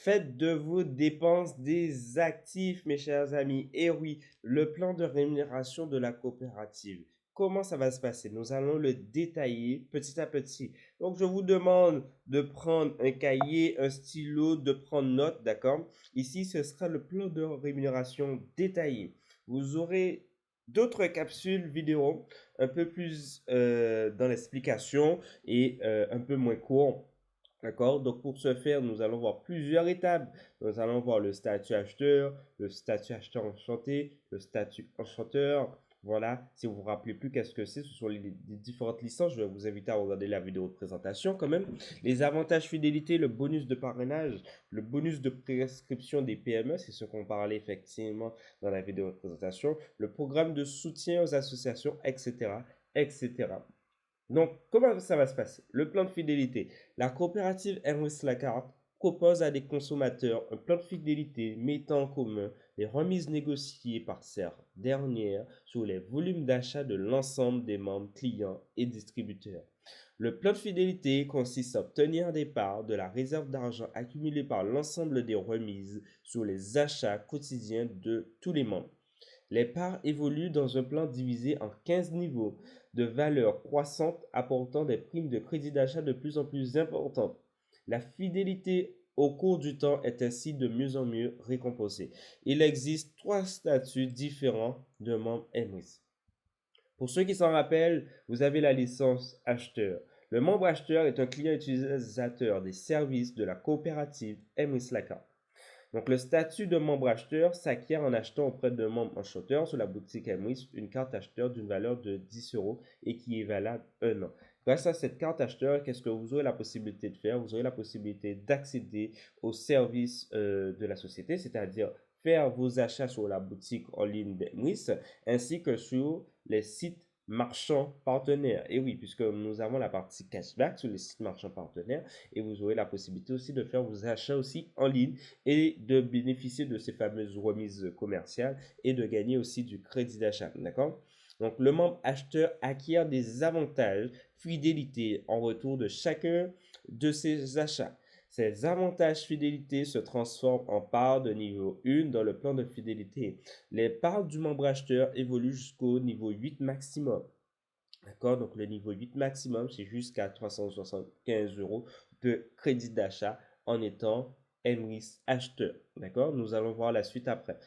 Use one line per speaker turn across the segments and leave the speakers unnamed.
Faites de vos dépenses des actifs, mes chers amis. Et oui, le plan de rémunération de la coopérative. Comment ça va se passer? Nous allons le détailler petit à petit. Donc, je vous demande de prendre un cahier, un stylo, de prendre note, d'accord? Ici, ce sera le plan de rémunération détaillé. Vous aurez d'autres capsules vidéo un peu plus dans l'explication et un peu moins court. D'accord? Donc, pour ce faire, nous allons voir plusieurs étapes. Nous allons voir le statut acheteur, le statut acheteur enchanté, le statut enchanteur. Voilà. Si vous vous rappelez plus qu'est-ce que c'est, ce sont les différentes licences. Je vais vous inviter à regarder la vidéo de présentation quand même. Les avantages fidélité, le bonus de parrainage, le bonus de prescription des PME, c'est ce qu'on parlait effectivement dans la vidéo de présentation. Le programme de soutien aux associations, etc., etc. Donc, comment ça va se passer? Le plan de fidélité. La coopérative Hermès Lacarte propose à des consommateurs un plan de fidélité mettant en commun les remises négociées par ces dernières sur les volumes d'achat de l'ensemble des membres clients et distributeurs. Le plan de fidélité consiste à obtenir des parts de la réserve d'argent accumulée par l'ensemble des remises sur les achats quotidiens de tous les membres. Les parts évoluent dans un plan divisé en 15 niveaux de valeur croissante apportant des primes de crédit d'achat de plus en plus importantes. La fidélité au cours du temps est ainsi de mieux en mieux récompensée. Il existe 3 statuts différents de membres MRIS. Pour ceux qui s'en rappellent, vous avez la licence acheteur. Le membre acheteur est un client utilisateur des services de la coopérative MRIS Lacan. Donc, le statut de membre acheteur s'acquiert en achetant auprès d'un membre enchanteur sur la boutique MRIS une carte acheteur d'une valeur de 10 euros et qui est valable un an. Grâce à cette carte acheteur, qu'est-ce que vous aurez la possibilité de faire? Vous aurez la possibilité d'accéder aux services de la société, c'est-à-dire faire vos achats sur la boutique en ligne d'Emris ainsi que sur les sites marchands partenaires. Et oui, puisque nous avons la partie cashback sur les sites marchands partenaires et vous aurez la possibilité aussi de faire vos achats aussi en ligne et de bénéficier de ces fameuses remises commerciales et de gagner aussi du crédit d'achat. D'accord? Donc, le membre acheteur acquiert des avantages fidélité en retour de chacun de ses achats. Ces avantages fidélité se transforment en parts de niveau 1 dans le plan de fidélité. Les parts du membre acheteur évoluent jusqu'au niveau 8 maximum. D'accord? Donc, le niveau 8 maximum, c'est jusqu'à 375 euros de crédit d'achat en étant MRIS acheteur. D'accord? Nous allons voir la suite après.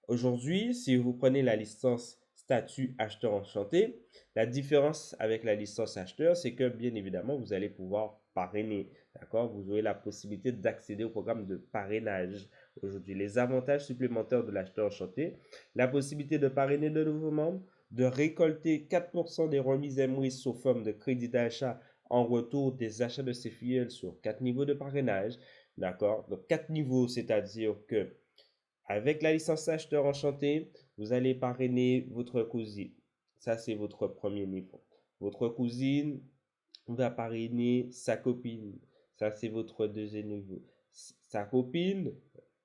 Aujourd'hui, si vous prenez la licence statut acheteur enchanté, la différence avec la licence acheteur, c'est que bien évidemment, vous allez pouvoir parrainer. D'accord? Vous aurez la possibilité d'accéder au programme de parrainage. Aujourd'hui, les avantages supplémentaires de l'acheteur enchanté, la possibilité de parrainer de nouveaux membres, de récolter 4% des remises MRIS sous forme de crédit d'achat en retour des achats de ses filiales sur 4 niveaux de parrainage. D'accord? Donc 4 niveaux, c'est-à-dire que avec la licence acheteur enchanté, vous allez parrainer votre cousine. Ça, c'est votre premier niveau. Votre cousine va parrainer sa copine. Ça, c'est votre deuxième niveau. Sa copine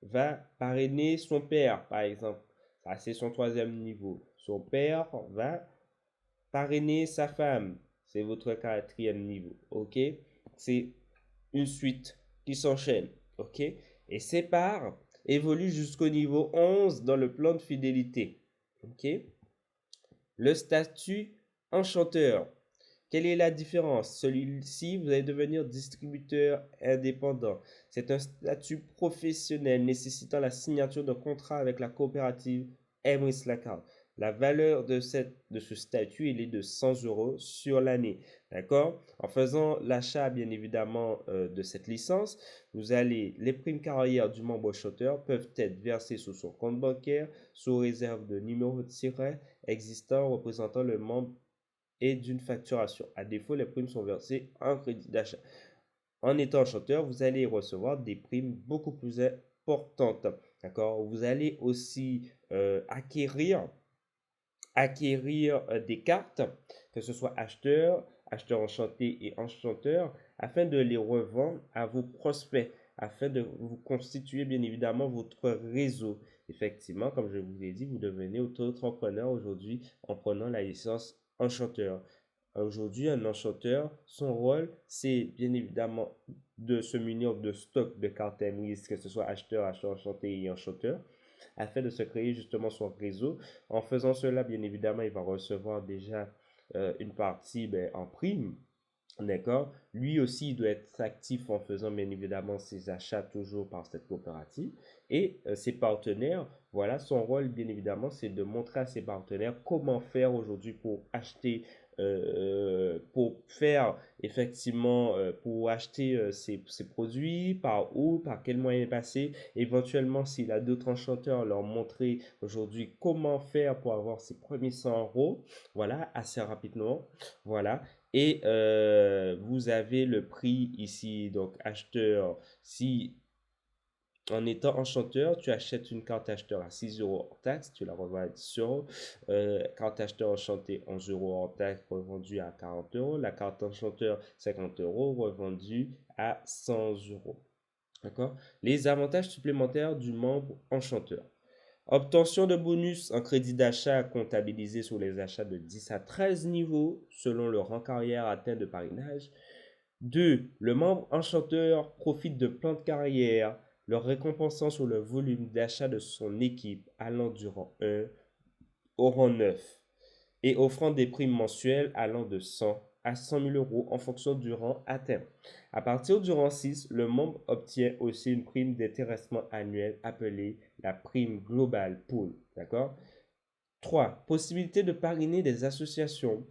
va parrainer son père, par exemple. Ça, c'est son troisième niveau. Son père va parrainer sa femme. C'est votre quatrième niveau. OK? C'est une suite qui s'enchaîne. OK? Et ces parts évoluent jusqu'au niveau 11 dans le plan de fidélité. OK? Le statut enchanteur. Quelle est la différence? Celui-ci, vous allez devenir distributeur indépendant. C'est un statut professionnel nécessitant la signature d'un contrat avec la coopérative Emrys Lacard. La valeur de ce statut, il est de 100 euros sur l'année. D'accord? En faisant l'achat, bien évidemment, de cette licence, les primes carrières du membre chanteur peuvent être versées sur son compte bancaire sous réserve de numéro de tiret existant représentant le membre et d'une facturation. À défaut, les primes sont versées en crédit d'achat. En étant chanteur, vous allez recevoir des primes beaucoup plus importantes. D'accord? Vous allez aussi acquérir des cartes, que ce soit acheteur, acheteur enchanté et enchanteur, afin de les revendre à vos prospects, afin de vous constituer bien évidemment votre réseau. Effectivement, comme je vous l'ai dit, vous devenez auto-entrepreneur aujourd'hui en prenant la licence enchanteur. Aujourd'hui, un enchanteur, son rôle, c'est bien évidemment de se munir de stock de cartes Emrys, que ce soit acheteur, acheteur enchanté et enchanteur, afin de se créer justement son réseau. En faisant cela, bien évidemment, il va recevoir déjà une partie en prime. D'accord? Lui aussi, il doit être actif en faisant bien évidemment ses achats toujours par cette coopérative. Et ses partenaires, voilà, son rôle bien évidemment, c'est de montrer à ses partenaires comment faire aujourd'hui pour acheter, pour faire effectivement, pour acheter ses produits, par où, par quel moyen passer. Éventuellement, s'il a d'autres enchanteurs, leur montrer aujourd'hui comment faire pour avoir ses premiers 100 euros, voilà, assez rapidement. Voilà. Et vous avez le prix ici, donc acheteur. Si en étant enchanteur, tu achètes une carte acheteur à 6 euros hors taxe, tu la revends à 10 euros. Carte acheteur enchantée, 11 euros hors taxe, revendue à 40 euros. La carte enchanteur, 50 euros, revendue à 100 euros. D'accord? Les avantages supplémentaires du membre enchanteur. Obtention de bonus en crédit d'achat comptabilisé sur les achats de 10 à 13 niveaux selon le rang carrière atteint de parrainage. 2. Le membre enchanteur profite de plans de carrière, leur récompensant sur le volume d'achat de son équipe allant du rang 1 au rang 9 et offrant des primes mensuelles allant de 100 à 100 000 euros en fonction du rang atteint. À partir du rang 6, le membre obtient aussi une prime d'intéressement annuel appelée la prime globale pool. D'accord? 3. Possibilité de parrainer des associations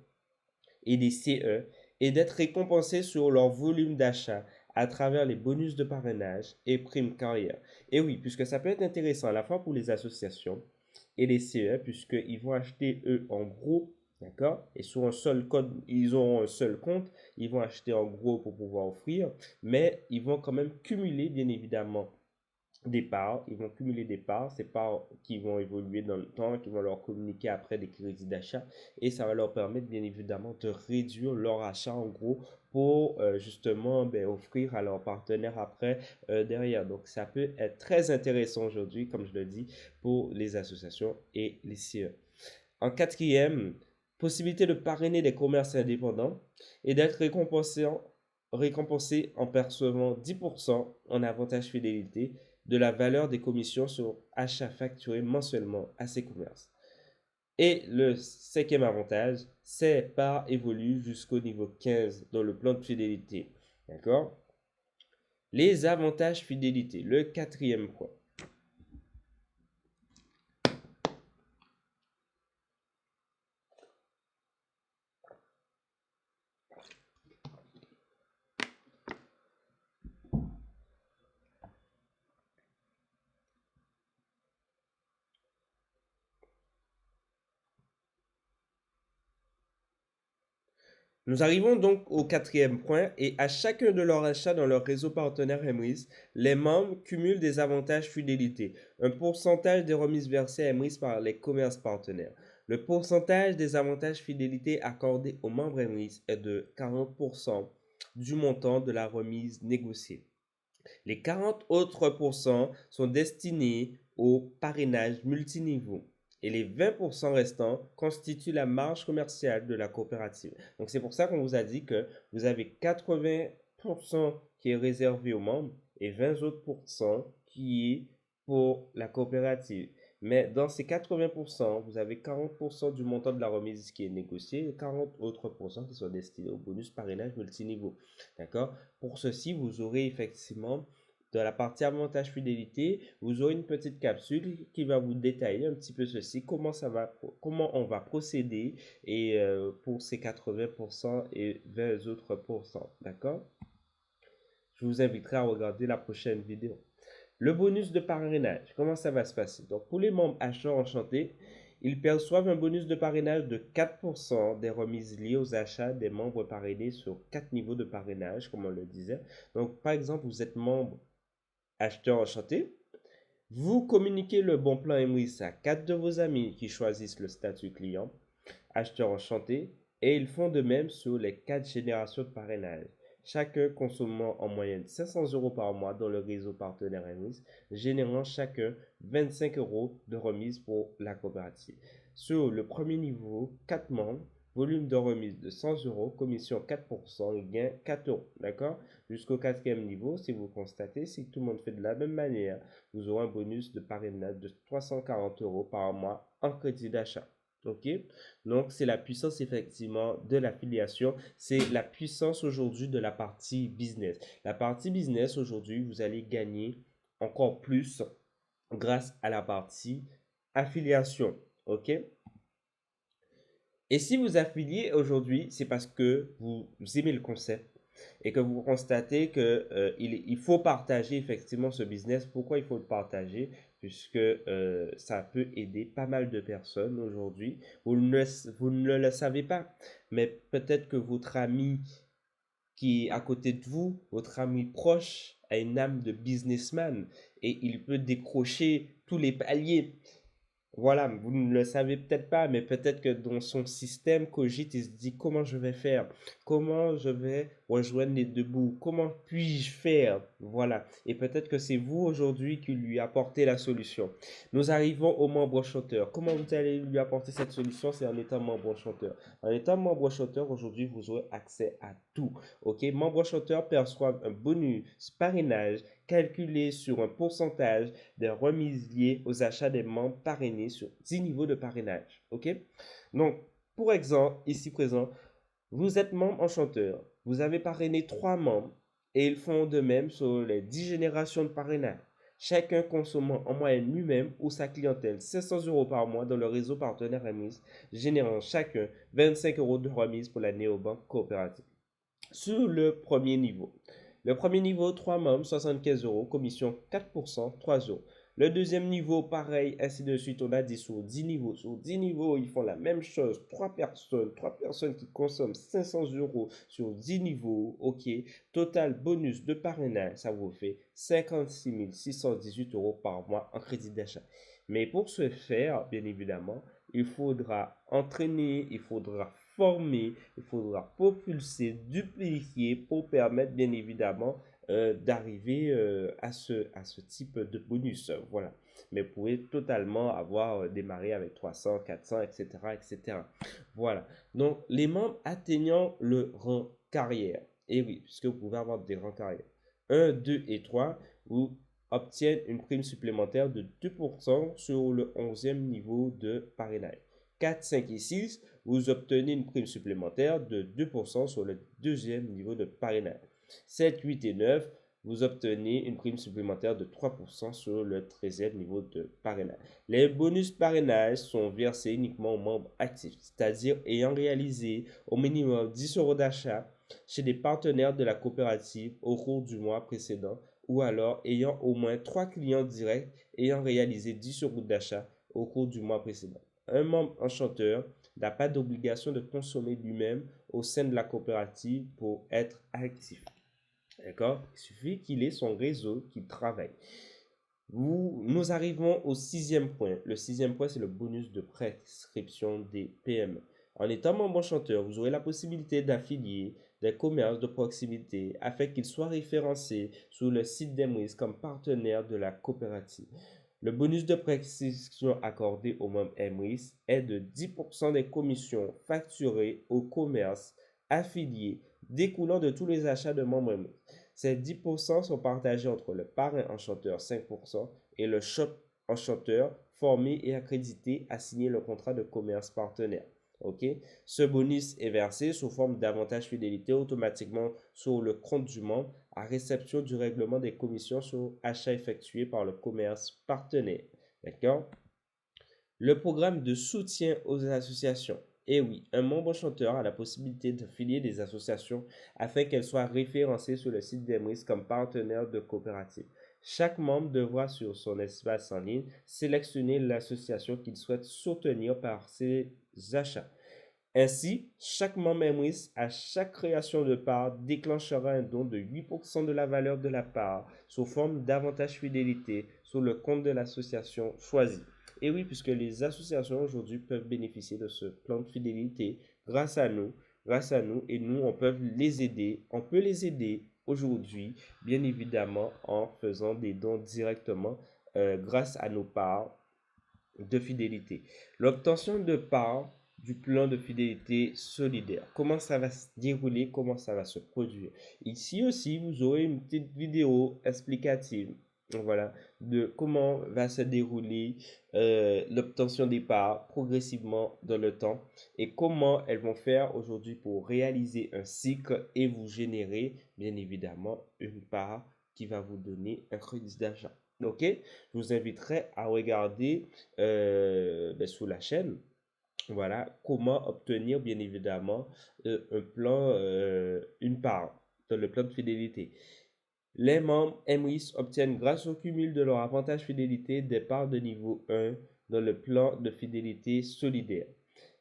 et des CE et d'être récompensés sur leur volume d'achat à travers les bonus de parrainage et primes carrière. Et oui, puisque ça peut être intéressant à la fois pour les associations et les CE, puisqu'ils vont acheter eux en gros, d'accord? Et sur un seul code, ils auront un seul compte, ils vont acheter en gros pour pouvoir offrir, mais ils vont quand même cumuler, bien évidemment, des parts, ils vont cumuler des parts, ces parts qui vont évoluer dans le temps, qui vont leur communiquer après des crédits d'achat et ça va leur permettre bien évidemment de réduire leur achat en gros pour justement offrir à leurs partenaires après derrière. Donc ça peut être très intéressant aujourd'hui, comme je le dis, pour les associations et les CE. En quatrième, possibilité de parrainer des commerces indépendants et d'être récompensé en percevant 10% en avantage fidélité de la valeur des commissions sur achats facturés mensuellement à ces commerces. Et le cinquième avantage, c'est par évolue jusqu'au niveau 15 dans le plan de fidélité. D'accord? Les avantages fidélité, le quatrième point. Nous arrivons donc au quatrième point et à chacun de leurs achats dans leur réseau partenaire Emrys, les membres cumulent des avantages fidélité, un pourcentage des remises versées à Emrys par les commerces partenaires. Le pourcentage des avantages fidélité accordés aux membres Emrys est de 40% du montant de la remise négociée. Les 40 autres pourcents sont destinés au parrainage multiniveau et les 20% restants constituent la marge commerciale de la coopérative. Donc c'est pour ça qu'on vous a dit que vous avez 80% qui est réservé aux membres et 20 autres pourcents qui est pour la coopérative. Mais dans ces 80%, vous avez 40% du montant de la remise qui est négocié et 40 autres pourcents qui sont destinés au bonus parrainage multiniveau. D'accord? Pour ceci, vous aurez effectivement dans la partie avantage fidélité, vous aurez une petite capsule qui va vous détailler un petit peu ceci, comment on va procéder et pour ces 80% et 20 autres pourcents. D'accord? Je vous inviterai à regarder la prochaine vidéo. Le bonus de parrainage, comment ça va se passer? Donc, pour les membres acheteurs enchantés, ils perçoivent un bonus de parrainage de 4% des remises liées aux achats des membres parrainés sur 4 niveaux de parrainage, comme on le disait. Donc, par exemple, vous êtes membre acheteur enchanté, vous communiquez le bon plan Emrys à 4 de vos amis qui choisissent le statut client, acheteur enchanté, et ils font de même sur les 4 générations de parrainage. Chacun consommant en moyenne 500 euros par mois dans le réseau partenaire Emrys, générant chacun 25 euros de remise pour la coopérative. Sur le premier niveau, 4 membres volume de remise de 100 euros, commission 4% et gain 4 euros. D'accord? Jusqu'au quatrième niveau, si vous constatez, si tout le monde fait de la même manière, vous aurez un bonus de parrainage de 340 euros par mois en crédit d'achat. OK? Donc, c'est la puissance effectivement de l'affiliation. C'est la puissance aujourd'hui de la partie business. La partie business aujourd'hui, vous allez gagner encore plus grâce à la partie affiliation. OK? Et si vous affiliez aujourd'hui, c'est parce que vous aimez le concept et que vous constatez que il faut partager effectivement ce business. Pourquoi il faut le partager? Puisque ça peut aider pas mal de personnes aujourd'hui. Vous ne le savez pas, mais peut-être que votre ami qui est à côté de vous, votre ami proche, a une âme de businessman et il peut décrocher tous les paliers. Voilà, vous ne le savez peut-être pas, mais peut-être que dans son système cogite, il se dit comment je vais faire, comment je vais rejoindre les deux bouts, comment puis-je faire, voilà. Et peut-être que c'est vous aujourd'hui qui lui apportez la solution. Nous arrivons au membre chanteur. Comment vous allez lui apporter cette solution? C'est en étant membre chanteur. En étant membre chanteur, aujourd'hui, vous aurez accès à tout. Ok, membre chanteur perçoivent un bonus parrainage calculé sur un pourcentage des remises liées aux achats des membres parrainés sur 10 niveaux de parrainage. OK? Donc, pour exemple, ici présent, vous êtes membre enchanteur. Vous avez parrainé 3 membres et ils font de même sur les 10 générations de parrainage. Chacun consommant en moyenne lui-même ou sa clientèle 500 euros par mois dans le réseau partenaire remise, générant chacun 25 euros de remise pour la néobanque coopérative. Sur le premier niveau, 3 membres, 75 euros, commission 4%, 3 euros. Le deuxième niveau, pareil, ainsi de suite, on a dit sur 10 niveaux. Sur 10 niveaux, ils font la même chose. 3 personnes qui consomment 500 euros sur 10 niveaux. OK. Total bonus de parrainage, ça vous fait 56 618 euros par mois en crédit d'achat. Mais pour ce faire, bien évidemment, il faudra entraîner, il faudra former, il faudra propulser, dupliquer pour permettre bien évidemment d'arriver à ce type de bonus. Voilà. Mais vous pouvez totalement avoir démarré avec 300, 400, etc., etc. Voilà. Donc, les membres atteignant le rang carrière. Et oui, puisque vous pouvez avoir des rangs carrière. 1, 2 et 3, vous obtiennent une prime supplémentaire de 2% sur le 11e niveau de parrainage. 4, 5 et 6, vous obtenez une prime supplémentaire de 2% sur le deuxième niveau de parrainage. 7, 8 et 9, vous obtenez une prime supplémentaire de 3% sur le 13e niveau de parrainage. Les bonus parrainage sont versés uniquement aux membres actifs, c'est-à-dire ayant réalisé au minimum 10 euros d'achat chez des partenaires de la coopérative au cours du mois précédent ou alors ayant au moins 3 clients directs ayant réalisé 10 euros d'achat au cours du mois précédent. Un membre enchanteur n'a pas d'obligation de consommer lui-même au sein de la coopérative pour être actif. D'accord? Il suffit qu'il ait son réseau, qu'il travaille. Nous arrivons au sixième point. Le sixième point, c'est le bonus de prescription des PME. En étant membre enchanteur, vous aurez la possibilité d'affilier des commerces de proximité afin qu'ils soient référencés sur le site d'Emwis comme partenaire de la coopérative. Le bonus de prescription accordé aux membres Emwis est de 10% des commissions facturées aux commerces affiliés découlant de tous les achats de membres Emwis. Ces 10% sont partagés entre le parrain enchanteur 5% et le shop enchanteur formé et accrédité à signer le contrat de commerce partenaire. Ok, ce bonus est versé sous forme d'avantage fidélité automatiquement sur le compte du membre à réception du règlement des commissions sur achats effectués par le commerce partenaire. D'accord? Le programme de soutien aux associations. Et oui, un membre chanteur a la possibilité d'affilier des associations afin qu'elles soient référencées sur le site d'Emwis comme partenaire de coopérative. Chaque membre devra sur son espace en ligne sélectionner l'association qu'il souhaite soutenir par ses achats. Ainsi, chaque membre Emwis, à chaque création de part, déclenchera un don de 8% de la valeur de la part sous forme d'avantage fidélité sur le compte de l'association choisie. Et oui, puisque les associations aujourd'hui peuvent bénéficier de ce plan de fidélité grâce à nous, et nous, on peut les aider. On peut les aider aujourd'hui, bien évidemment, en faisant des dons directement grâce à nos parts de fidélité. L'obtention de parts du plan de fidélité solidaire. Comment ça va se dérouler, comment ça va se produire. Ici aussi, vous aurez une petite vidéo explicative, voilà, de comment va se dérouler l'obtention des parts progressivement dans le temps et comment elles vont faire aujourd'hui pour réaliser un cycle et vous générer, bien évidemment, une part qui va vous donner un crédit d'achat. Ok, je vous inviterai à regarder sous la chaîne, voilà, comment obtenir bien évidemment un plan, une part dans le plan de fidélité. Les membres MRIS obtiennent grâce au cumul de leur avantage fidélité des parts de niveau 1 dans le plan de fidélité solidaire.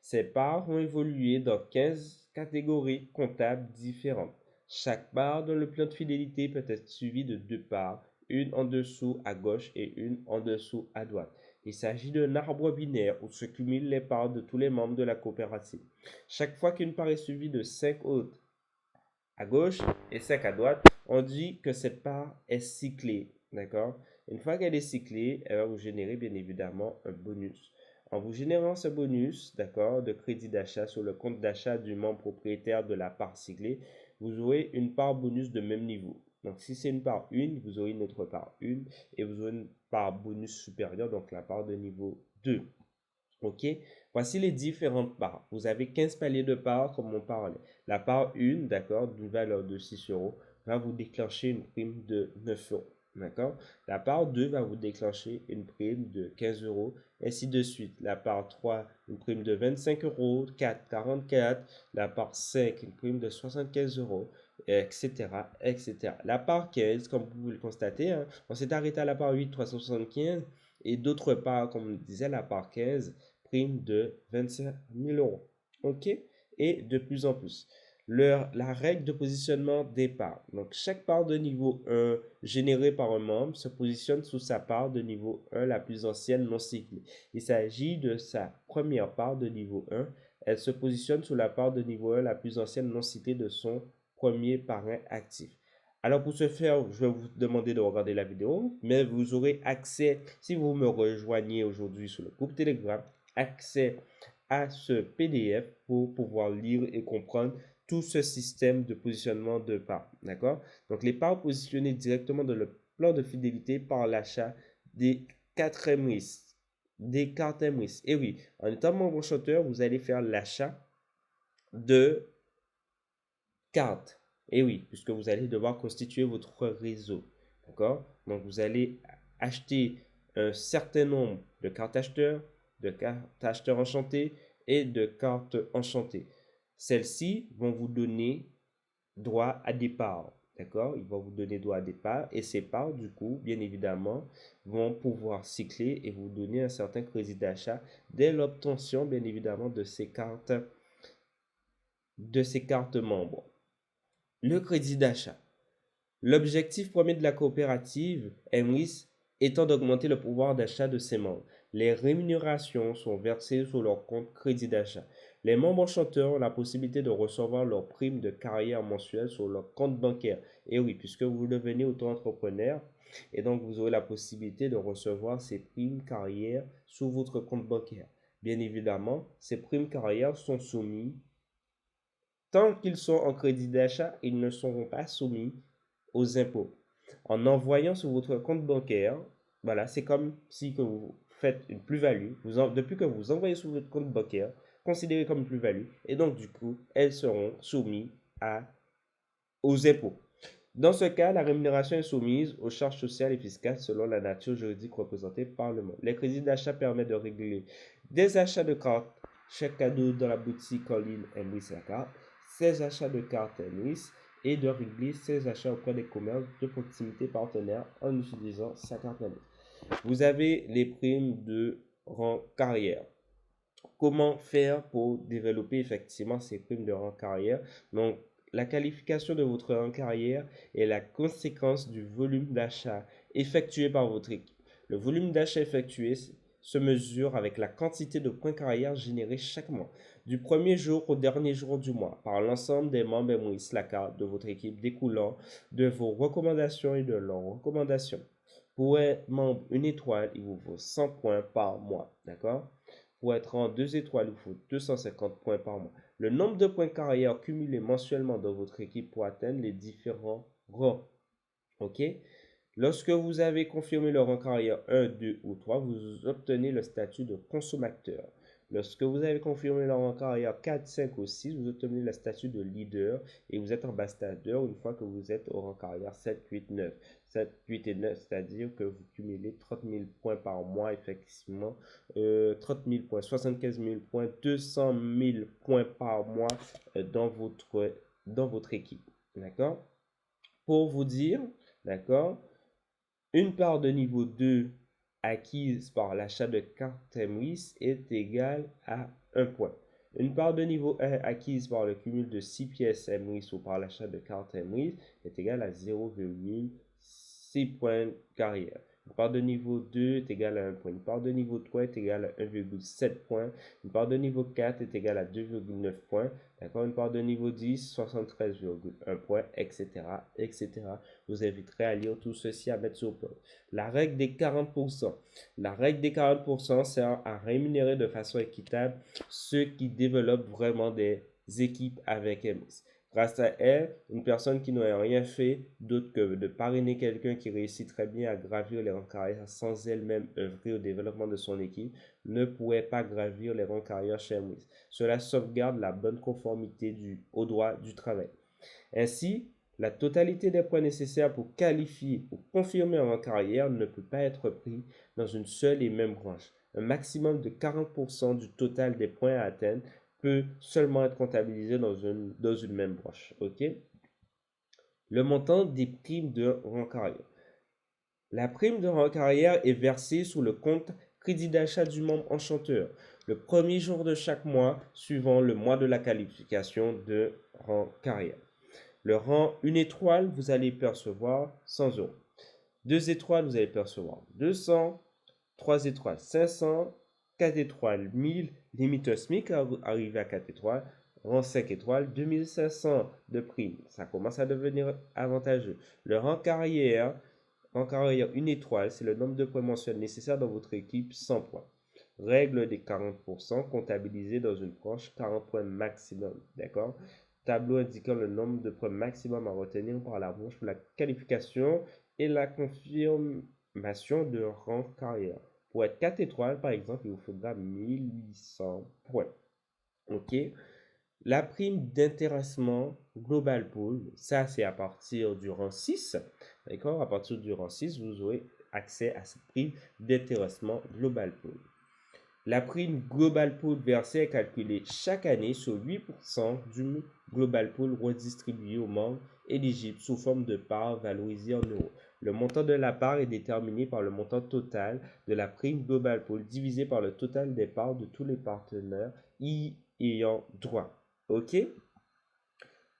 Ces parts vont évoluer dans 15 catégories comptables différentes. Chaque part dans le plan de fidélité peut être suivie de deux parts, une en dessous à gauche et une en dessous à droite. Il s'agit d'un arbre binaire où se cumulent les parts de tous les membres de la coopérative. Chaque fois qu'une part est suivie de 5 autres à gauche et 5 à droite, on dit que cette part est cyclée. D'accord? Une fois qu'elle est cyclée, elle va vous générer bien évidemment un bonus. En vous générant ce bonus, d'accord, de crédit d'achat sur le compte d'achat du membre propriétaire de la part cyclée, vous aurez une part bonus de même niveau. Donc, si c'est une part 1, vous aurez une autre part 1 et vous aurez une part bonus supérieure, donc la part de niveau 2. OK? Voici les différentes parts. Vous avez 15 paliers de parts comme on parlait. La part 1, d'accord, d'une valeur de 6 euros, va vous déclencher une prime de 9 euros. D'accord? La part 2 va vous déclencher une prime de 15 euros, ainsi de suite. La part 3, une prime de 25 euros, 4, 44. La part 5, une prime de 75 euros, etc., etc. La part 15, comme vous pouvez le constater, hein, on s'est arrêté à la part 8, 375, et d'autre part, comme on disait, la part 15, prime de 25 000 euros. OK? Et de plus en plus. La règle de positionnement des parts. Donc, chaque part de niveau 1 générée par un membre se positionne sous sa part de niveau 1 la plus ancienne non cyclée. Il s'agit de sa première part de niveau 1. Elle se positionne sous la part de niveau 1 la plus ancienne non cyclée de son premier parrain actif. Alors pour ce faire, je vais vous demander de regarder la vidéo, mais vous aurez accès, si vous me rejoignez aujourd'hui sur le groupe Telegram, accès à ce PDF pour pouvoir lire et comprendre tout ce système de positionnement de parts. D'accord? Donc, les parts positionnées directement dans le plan de fidélité par l'achat des 4 MRIS, des cartes MRIS. Et oui, en étant membre chanteur, vous allez faire l'achat de cartes. Et oui, puisque vous allez devoir constituer votre réseau. D'accord? Donc, vous allez acheter un certain nombre de cartes acheteurs, de cartes acheteurs enchantés et de cartes enchantées. Celles-ci vont vous donner droit à des parts. D'accord? Ils vont vous donner droit à des parts et ces parts, du coup, bien évidemment, vont pouvoir cycler et vous donner un certain crédit d'achat dès l'obtention, bien évidemment, de ces cartes membres. Le crédit d'achat. L'objectif premier de la coopérative MRIS étant d'augmenter le pouvoir d'achat de ses membres. Les rémunérations sont versées sur leur compte crédit d'achat. Les membres enchanteurs ont la possibilité de recevoir leur prime de carrière mensuelle sur leur compte bancaire. Et oui, puisque vous devenez auto-entrepreneur, et donc vous aurez la possibilité de recevoir ces primes carrière sur votre compte bancaire. Bien évidemment, ces primes carrière sont soumises, tant qu'ils sont en crédit d'achat, ils ne seront pas soumis aux impôts. En envoyant sur votre compte bancaire, voilà, c'est comme si que vous faites une plus-value. Depuis que vous envoyez sur votre compte bancaire, considéré comme une plus-value, et donc du coup, elles seront soumises aux impôts. Dans ce cas, la rémunération est soumise aux charges sociales et fiscales selon la nature juridique représentée par le monde. Les crédits d'achat permettent de régler des achats de cartes, chèques cadeaux dans la boutique en ligne MRIS la carte, ces achats de cartes MRIS et de régler ses achats auprès des commerces de proximité partenaires en utilisant sa carte MRIS. Vous avez les primes de rang carrière. Comment faire pour développer effectivement ces primes de rang carrière? Donc, la qualification de votre rang carrière est la conséquence du volume d'achat effectué par votre équipe. Le volume d'achat effectué se mesure avec la quantité de points carrière générés chaque mois, du premier jour au dernier jour du mois, par l'ensemble des membres MOIS, la carte de votre équipe découlant de vos recommandations et de leurs recommandations. Pour un membre une étoile, il vous faut 100 points par mois. D'accord? Pour être rang 2 étoiles, il vous faut 250 points par mois. Le nombre de points carrière cumulés mensuellement dans votre équipe pour atteindre les différents rangs. OK? Lorsque vous avez confirmé le rang carrière 1, 2 ou 3, vous obtenez le statut de consommateur. Lorsque vous avez confirmé le rang carrière 4, 5 ou 6, vous obtenez le statut de leader et vous êtes ambassadeur une fois que vous êtes au rang carrière 7, 8, 9. 7, 8 et 9, c'est-à-dire que vous cumulez 30 000 points par mois, effectivement. 30 000 points, 75 000 points, 200 000 points par mois dans votre équipe. D'accord? Pour vous dire, d'accord, une part de niveau 2 acquise par l'achat de cartes Temris est égale à 1 point. Une part de niveau 1 acquise par le cumul de 6 pièces Emrys ou par l'achat de cartes Emrys est égale à 0,6 points carrière. Une part de niveau 2 est égale à 1 point. Une part de niveau 3 est égale à 1,7 points. Une part de niveau 4 est égale à 2,9 points. D'accord? Une part de niveau 10, 73,1 points, etc., etc. Je vous inviterai à lire tout ceci, à mettre sur pause. La règle des 40%. La règle des 40% sert à rémunérer de façon équitable ceux qui développent vraiment des équipes avec MS. Grâce à elle, une personne qui n'aurait rien fait d'autre que de parrainer quelqu'un qui réussit très bien à gravir les rangs carrière sans elle-même œuvrer au développement de son équipe ne pourrait pas gravir les rangs carrière chez MS. Cela sauvegarde la bonne conformité au droit du travail. Ainsi, la totalité des points nécessaires pour qualifier ou confirmer un rang carrière ne peut pas être pris dans une seule et même branche. Un maximum de 40% du total des points à atteindre peut seulement être comptabilisé dans une même branche. OK? Le montant des primes de rang carrière. La prime de rang carrière est versée sur le compte crédit d'achat du membre enchanteur le premier jour de chaque mois suivant le mois de la qualification de rang carrière. Le rang 1 étoile, vous allez percevoir 100 euros. 2 étoiles, vous allez percevoir 200. 3 étoiles, 500. 4 étoiles, 1000. Limite SMIC arrivé à 4 étoiles. Rang 5 étoiles, 2500 de prime. Ça commence à devenir avantageux. Le rang carrière 1 étoile, c'est le nombre de points mensuels nécessaires dans votre équipe, 100 points. Règle des 40%, comptabilisé dans une branche, 40 points maximum. D'accord? Tableau indiquant le nombre de points maximum à retenir par la branche pour la qualification et la confirmation de rang carrière. Pour être 4 étoiles, par exemple, il vous faudra 1800 points. OK? La prime d'intéressement Global Pool, ça c'est à partir du rang 6. D'accord? À partir du rang 6, vous aurez accès à cette prime d'intéressement Global Pool. La prime Global Pool versée est calculée chaque année sur 8% du Global Pool redistribué aux membres éligibles sous forme de parts valorisées en euros. Le montant de la part est déterminé par le montant total de la prime Global Pool divisé par le total des parts de tous les partenaires y ayant droit. OK?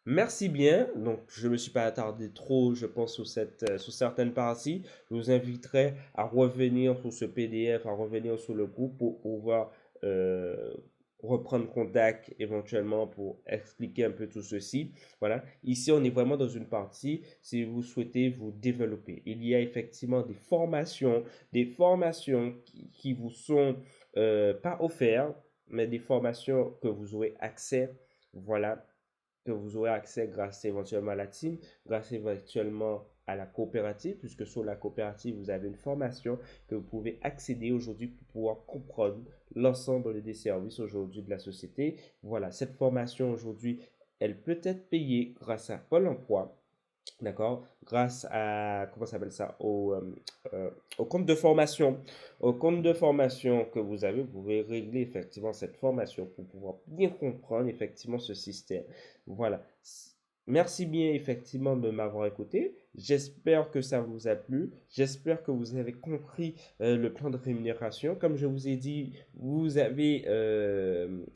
Merci bien. Donc, je ne me suis pas attardé trop, je pense, sur certaines parties. Je vous inviterai à revenir sur ce PDF, à revenir sur le groupe pour pouvoir euh, reprendre contact éventuellement pour expliquer un peu tout ceci. Voilà. Ici, on est vraiment dans une partie si vous souhaitez vous développer. Il y a effectivement des formations qui vous sont pas offertes, mais des formations que vous aurez accès. Voilà, que vous aurez accès grâce éventuellement à la team, grâce éventuellement à la coopérative, puisque sur la coopérative, vous avez une formation que vous pouvez accéder aujourd'hui pour pouvoir comprendre l'ensemble des services aujourd'hui de la société. Voilà, cette formation aujourd'hui, elle peut être payée grâce à Pôle emploi. D'accord? Grâce à, comment s'appelle ça? Au compte de formation. Au compte de formation que vous avez, vous pouvez régler effectivement cette formation pour pouvoir bien comprendre effectivement ce système. Voilà. Merci bien effectivement de m'avoir écouté. J'espère que ça vous a plu. J'espère que vous avez compris le plan de rémunération. Comme je vous ai dit, vous avez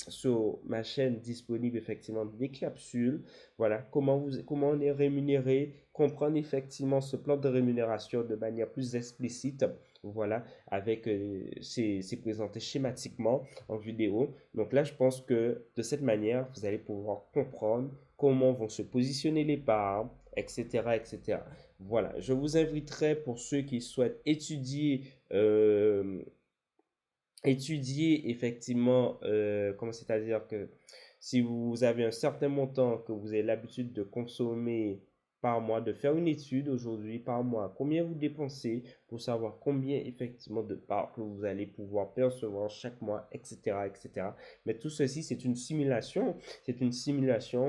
sur ma chaîne disponible effectivement des capsules. Voilà, comment on est rémunéré, comprendre effectivement ce plan de rémunération de manière plus explicite. Voilà, avec c'est présenté schématiquement en vidéo. Donc là, je pense que de cette manière, vous allez pouvoir comprendre comment vont se positionner les parts, etc., etc. Voilà, je vous inviterai pour ceux qui souhaitent étudier étudier effectivement, comment c'est-à-dire que si vous avez un certain montant que vous avez l'habitude de consommer par mois, de faire une étude aujourd'hui par mois, combien vous dépensez pour savoir combien effectivement de parts que vous allez pouvoir percevoir chaque mois, etc., etc. Mais tout ceci, c'est une simulation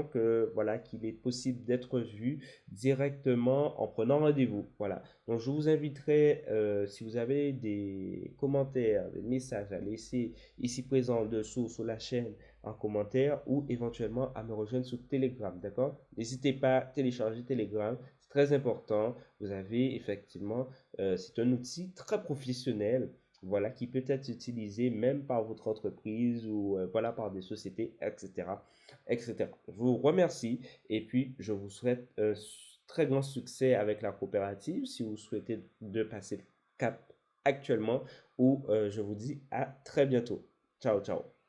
que voilà qu'il est possible d'être vu directement en prenant rendez-vous. Voilà. Donc, je vous inviterai, si vous avez des commentaires, des messages à laisser ici présent en dessous sur la chaîne en commentaire ou éventuellement à me rejoindre sur Telegram, d'accord? N'hésitez pas à télécharger Telegram, c'est très important. Vous avez effectivement, c'est un outil très professionnel, voilà, qui peut être utilisé même par votre entreprise ou voilà, par des sociétés, etc., etc. Je vous remercie et puis je vous souhaite très grand succès avec la coopérative si vous souhaitez de passer le cap actuellement ou je vous dis à très bientôt. Ciao, ciao.